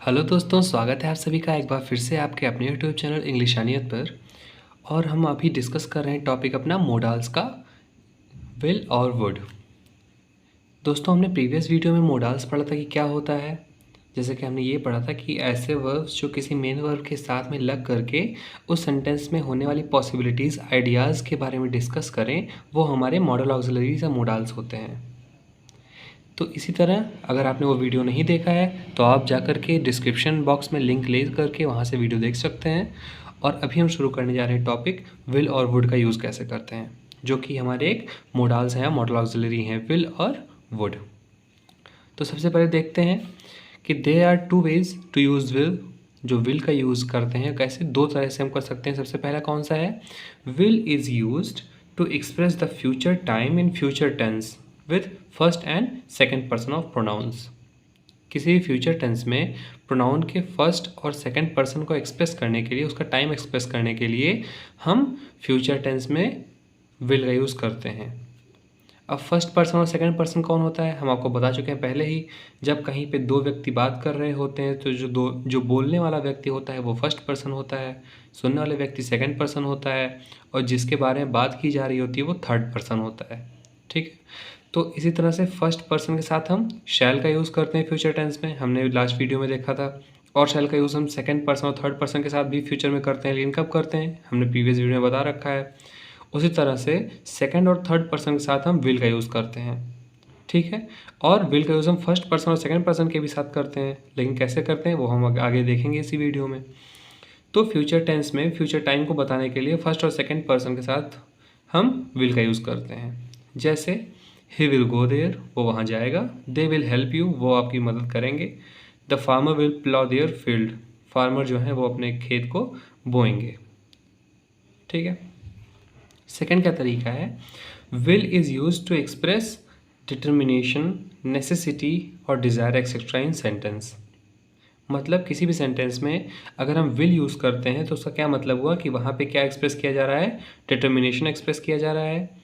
Hello दोस्तों, स्वागत है आप सभी का एक बार फिर से आपके अपने यूट्यूब चैनल इंग्लिशानियत पर। और हम अभी डिस्कस कर रहे हैं टॉपिक अपना मोडाल्स का, विल और वुड। दोस्तों, हमने प्रीवियस वीडियो में मोडाल्स पढ़ा था कि क्या होता है। जैसे कि हमने ये पढ़ा था कि ऐसे वर्ब्स जो किसी मेन वर्ब के साथ में लग करके उस सेंटेंस में होने वाली पॉसिबिलिटीज़, आइडियाज़ के बारे में डिस्कस करें, वो हमारे मॉडल ऑक्सिलरीज या मोडाल्स होते हैं। तो इसी तरह अगर आपने वो वीडियो नहीं देखा है तो आप जाकर के डिस्क्रिप्शन बॉक्स में लिंक ले करके वहाँ से वीडियो देख सकते हैं। और अभी हम शुरू करने जा रहे हैं टॉपिक विल और वुड का यूज़ कैसे करते हैं, जो कि हमारे एक मोडाल्स हैं, मॉडल ऑक्सिलरी हैं, विल और वुड। तो सबसे पहले देखते हैं कि there are two ways to use will. जो विल का यूज़ करते हैं कैसे, दो तरह से हम कर सकते हैं। सबसे पहला कौन सा है, will is used to express the future time in future tense with first and second person of pronouns. किसी भी फ्यूचर टेंस में प्रोनाउन के फर्स्ट और सेकेंड पर्सन को एक्सप्रेस करने के लिए, उसका टाइम एक्सप्रेस करने के लिए हम फ्यूचर टेंस में विल का यूज़ करते हैं। अब फर्स्ट पर्सन और सेकंड पर्सन कौन होता है, हम आपको बता चुके हैं पहले ही। जब कहीं पे दो व्यक्ति बात कर रहे होते हैं तो जो बोलने वाला व्यक्ति होता है वो फर्स्ट पर्सन होता है, सुनने वाले व्यक्ति सेकंड पर्सन होता है, और जिसके बारे में बात की जा रही होती है वो थर्ड पर्सन होता है। ठीक है, तो इसी तरह से फर्स्ट पर्सन के साथ हम शैल का यूज़ करते हैं फ्यूचर टेंस में, हमने लास्ट वीडियो में देखा था। और शैल का यूज़ हम सेकंड पर्सन और थर्ड पर्सन के साथ भी फ्यूचर में करते हैं, लेकिन कब करते हैं हमने प्रीवियस वीडियो में बता रखा है। उसी तरह से सेकंड और थर्ड पर्सन के साथ हम विल का यूज़ करते हैं। ठीक है, और विल का यूज़ हम फर्स्ट पर्सन और सेकंड पर्सन के भी साथ करते हैं, लेकिन कैसे करते हैं वो हम आगे देखेंगे इसी वीडियो में। तो फ्यूचर टेंस में फ्यूचर टाइम को बताने के लिए फर्स्ट और सेकंड पर्सन के साथ हम विल का यूज़ करते हैं। जैसे ही विल गो देयर, वो वहाँ जाएगा। दे विल हेल्प यू, वो आपकी मदद करेंगे। The farmer will plough their field, farmer जो है वो अपने खेत को बोएंगे। ठीक है, सेकेंड का तरीका है, will is use to express determination, necessity और डिज़ायर एक्सेट्रा इन सेंटेंस। मतलब किसी भी सेंटेंस में अगर हम विल यूज़ करते हैं तो उसका क्या मतलब हुआ कि वहाँ पे क्या एक्सप्रेस किया जा रहा है, डिटर्मिनेशन एक्सप्रेस किया जा रहा है,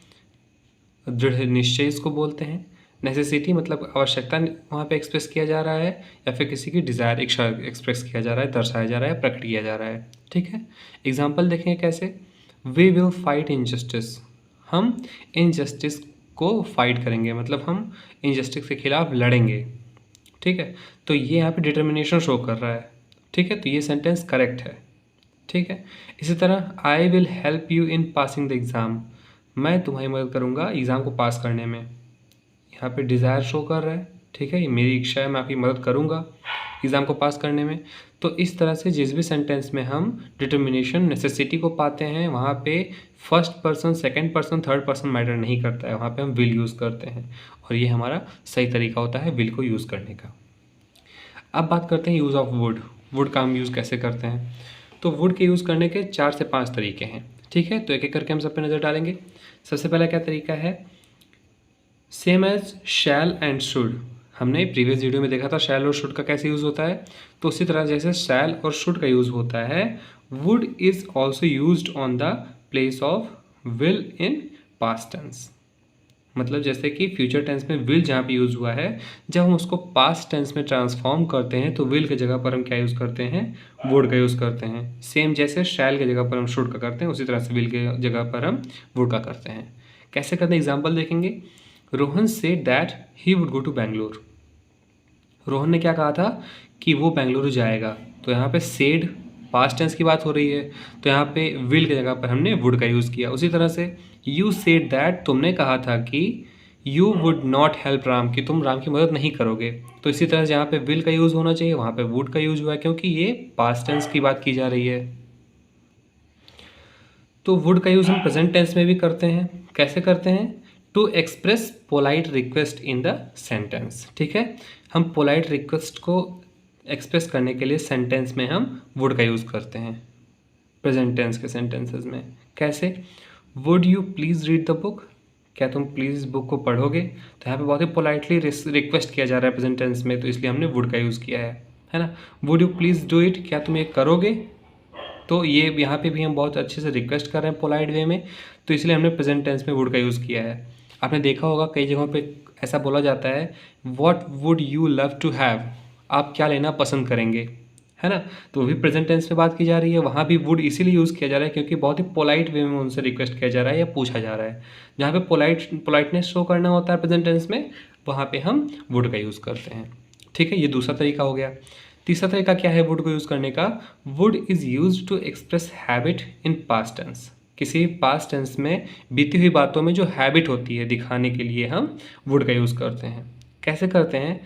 दृढ़ निश्चय इसको बोलते हैं। नेसेसिटी मतलब आवश्यकता वहाँ पे एक्सप्रेस किया जा रहा है, या फिर किसी की डिज़ायर, इच्छा एक्सप्रेस किया जा रहा है, दर्शाया जा रहा है, प्रकट किया जा रहा है। ठीक है, एग्जाम्पल देखें कैसे। वी विल फाइट इनजस्टिस, हम इनजस्टिस को फाइट करेंगे, मतलब हम इनजस्टिस के खिलाफ लड़ेंगे। ठीक है, तो ये यहाँ पे डिटर्मिनेशन शो कर रहा है। ठीक है, तो ये सेंटेंस करेक्ट है। ठीक है, इसी तरह I will help you in passing the exam, मैं तुम्हारी मदद करूँगा एग्ज़ाम को पास करने में। यहाँ पे डिज़ायर शो कर रहा है। ठीक है, ये मेरी इच्छा है, मैं आपकी मदद करूँगा एग्ज़ाम को पास करने में। तो इस तरह से जिस भी सेंटेंस में हम डिटर्मिनेशन, नेसेसिटी को पाते हैं, वहाँ पे first person, second person, third person matter नहीं करता है, वहाँ पे हम विल यूज़ करते हैं। और ये हमारा सही तरीका होता है विल को यूज़ करने का। अब बात करते हैं यूज़ ऑफ वुड। वुड का हम यूज़ कैसे करते हैं। तो वुड के यूज़ करने के 4 से 5 तरीके हैं। ठीक है, तो एक एक करके हम सब पे नज़र डालेंगे। सबसे पहला क्या तरीका है, same as shall and should. हमने प्रीवियस वीडियो में देखा था शैल और शुड का कैसे यूज़ होता है। तो उसी तरह जैसे शैल और शुड का यूज़ होता है, would is also used on the place of will in past tense. मतलब जैसे कि फ्यूचर टेंस में विल जहाँ पे यूज़ हुआ है, जब हम उसको पास्ट टेंस में ट्रांसफॉर्म करते हैं तो विल की जगह पर हम क्या यूज़ करते हैं, वुड का यूज़ करते हैं। सेम जैसे शैल की जगह पर हम शुड का करते हैं, उसी तरह से विल की जगह पर हम वुड का करते हैं। कैसे करते हैं, एग्जाम्पल देखेंगे। Rohan said that he would go to Bangalore. Rohan ने क्या कहा था कि वो बेंगलुरु जाएगा। तो यहाँ पे सेड पास्ट टेंस की बात हो रही है, तो यहाँ पे विल की जगह पर हमने वुड का यूज़ किया। उसी तरह से यू सेड दैट, तुमने कहा था कि you would not help Ram, कि तुम राम की मदद नहीं करोगे। तो इसी तरह से यहाँ पे विल का यूज़ होना चाहिए, वहाँ पे वुड का यूज़ हुआ है, क्योंकि ये पास्ट टेंस की बात की जा रही है। तो वुड का यूज़ हम प्रेजेंट टेंस में भी करते हैं। कैसे करते हैं, to express polite request in the sentence. ठीक है, हम पोलाइट रिक्वेस्ट को एक्सप्रेस करने के लिए सेंटेंस में हम वुड का यूज़ करते हैं, प्रेजेंट टेंस के सेंटेंसेस में। कैसे, would you please read the book, क्या तुम प्लीज़ बुक को पढ़ोगे। तो यहाँ पे बहुत ही पोलाइटली रिक्वेस्ट किया जा रहा है प्रेजेंट टेंस में, तो इसलिए हमने वुड का यूज़ किया है ना। Would you please do it, क्या तुम ये करोगे। तो ये यहाँ पे भी हम बहुत अच्छे से रिक्वेस्ट कर रहे हैं पोलाइट वे में, तो इसलिए हमने प्रेजेंट टेंस में वुड का यूज़ किया है। आपने देखा होगा कई जगहों पे ऐसा बोला जाता है, what would you love to have, आप क्या लेना पसंद करेंगे, है ना। तो वो भी प्रेजेंट टेंस में बात की जा रही है, वहाँ भी वुड इसीलिए यूज़ किया जा रहा है क्योंकि बहुत ही पोलाइट वे में उनसे रिक्वेस्ट किया जा रहा है या पूछा जा रहा है। जहाँ पे पोलाइटनेस शो करना होता है प्रेजेंट टेंस में, वहाँ पे हम वुड का यूज़ करते हैं। ठीक है, ये दूसरा तरीका हो गया। तीसरा तरीका क्या है वुड को यूज़ करने का? Would is use to express habit in past tense. किसी पास्ट टेंस में बीती हुई बातों में जो हैबिट होती है दिखाने के लिए हम वुड का यूज़ करते हैं। कैसे करते हैं?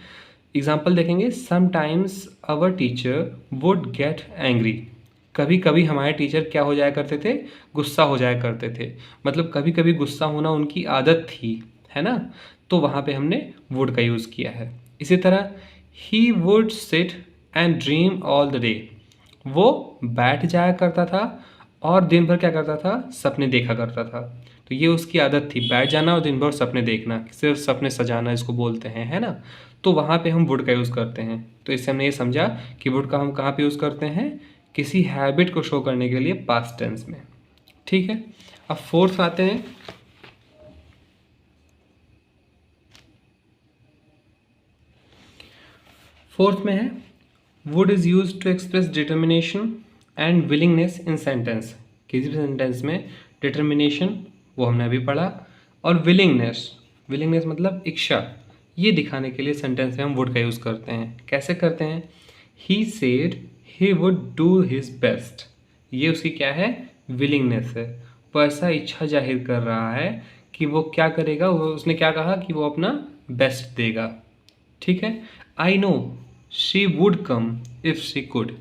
एग्जाम्पल देखेंगे, sometimes our teacher would get angry. कभी कभी हमारे टीचर क्या हो जाया करते थे? गुस्सा हो जाया करते थे। मतलब कभी कभी गुस्सा होना उनकी आदत थी, है ना। तो वहाँ पे हमने वुड का यूज़ किया है। इसी तरह he would sit and dream all the day. वो बैठ जाया करता था और दिन भर क्या करता था? सपने देखा करता था। तो ये उसकी आदत थी, बैठ जाना और दिन भर सपने देखना, सिर्फ सपने सजाना इसको बोलते हैं, है ना। तो वहाँ पे हम वुड का यूज़ करते हैं। तो इससे हमने ये समझा कि वुड का हम कहाँ पे यूज़ करते हैं? किसी हैबिट को शो करने के लिए पास्ट टेंस में। ठीक है, अब फोर्थ आते हैं। फोर्थ में है would is use to express determination and willingness in sentence. किसी भी सेंटेंस में डिटर्मिनेशन, वो हमने अभी पढ़ा, और विलिंगनेस, विलिंगनेस मतलब इच्छा, ये दिखाने के लिए सेंटेंस में हम वुड का यूज़ करते हैं। कैसे करते हैं? He said he would do his best. ये उसकी क्या है? विलिंगनेस है। वो ऐसा इच्छा जाहिर कर रहा है कि वो क्या करेगा, वो उसने क्या कहा कि वो अपना बेस्ट देगा। ठीक है, I know she would come if she could.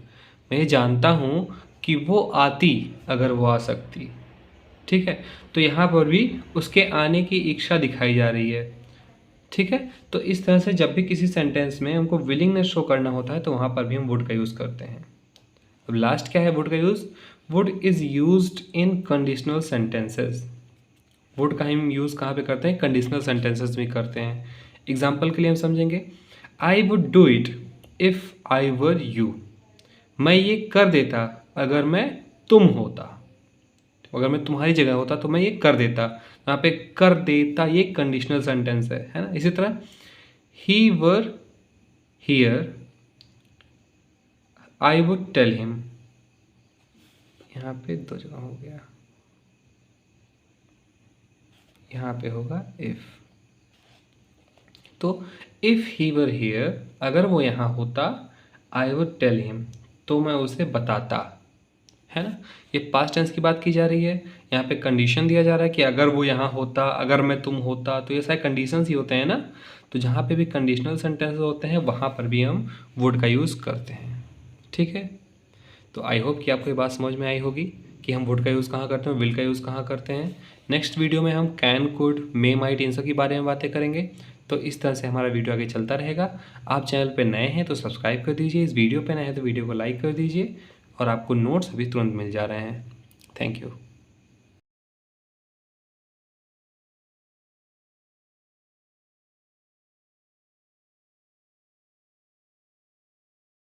मैं जानता हूँ कि वो आती अगर वो आ सकती। ठीक है, तो यहाँ पर भी उसके आने की इच्छा दिखाई जा रही है। ठीक है, तो इस तरह से जब भी किसी सेंटेंस में हमको विलिंगनेस शो करना होता है तो वहाँ पर भी हम वुड का यूज़ करते हैं। अब लास्ट क्या है वुड का use? Would is used in conditional sentences. Would का हम यूज़ कहाँ पे करते हैं? कंडीशनल सेंटेंसेस में करते हैं। एग्जाम्पल के लिए हम समझेंगे, I would do it if I were you. मैं ये कर देता अगर मैं तुम होता। अगर मैं तुम्हारी जगह होता तो मैं ये कर देता। यहाँ पे कर देता ये कंडीशनल सेंटेंस है ना। इसी तरह ही were here I would tell him. यहाँ पे दो जगह हो गया, यहाँ पे होगा इफ। तो इफ ही वर हियर, अगर वो यहाँ होता, आई वुड टेल हिम, तो मैं उसे बताता, है ना। ये पास्ट टेंस की बात की जा रही है। यहाँ पे कंडीशन दिया जा रहा है कि अगर वो यहाँ होता, अगर मैं तुम होता, तो ये सारे कंडीशंस ही होते हैं ना। तो जहाँ पे भी कंडीशनल सेंटेंस होते हैं वहाँ पर भी हम वुड का यूज़ करते हैं। ठीक है, तो आई होप कि आपको ये बात समझ में आई होगी कि हम वुड का यूज़ कहाँ करते हैं, विल का यूज़ कहाँ करते हैं। नेक्स्ट वीडियो में हम कैन, कुड, मे, माइट, इन सब के बारे में बातें करेंगे। तो इस तरह से हमारा वीडियो आगे चलता रहेगा। आप चैनल पे नए हैं तो सब्सक्राइब कर दीजिए, इस वीडियो पे नए हैं तो वीडियो को लाइक कर दीजिए, और आपको नोट्स अभी तुरंत मिल जा रहे हैं। Thank you.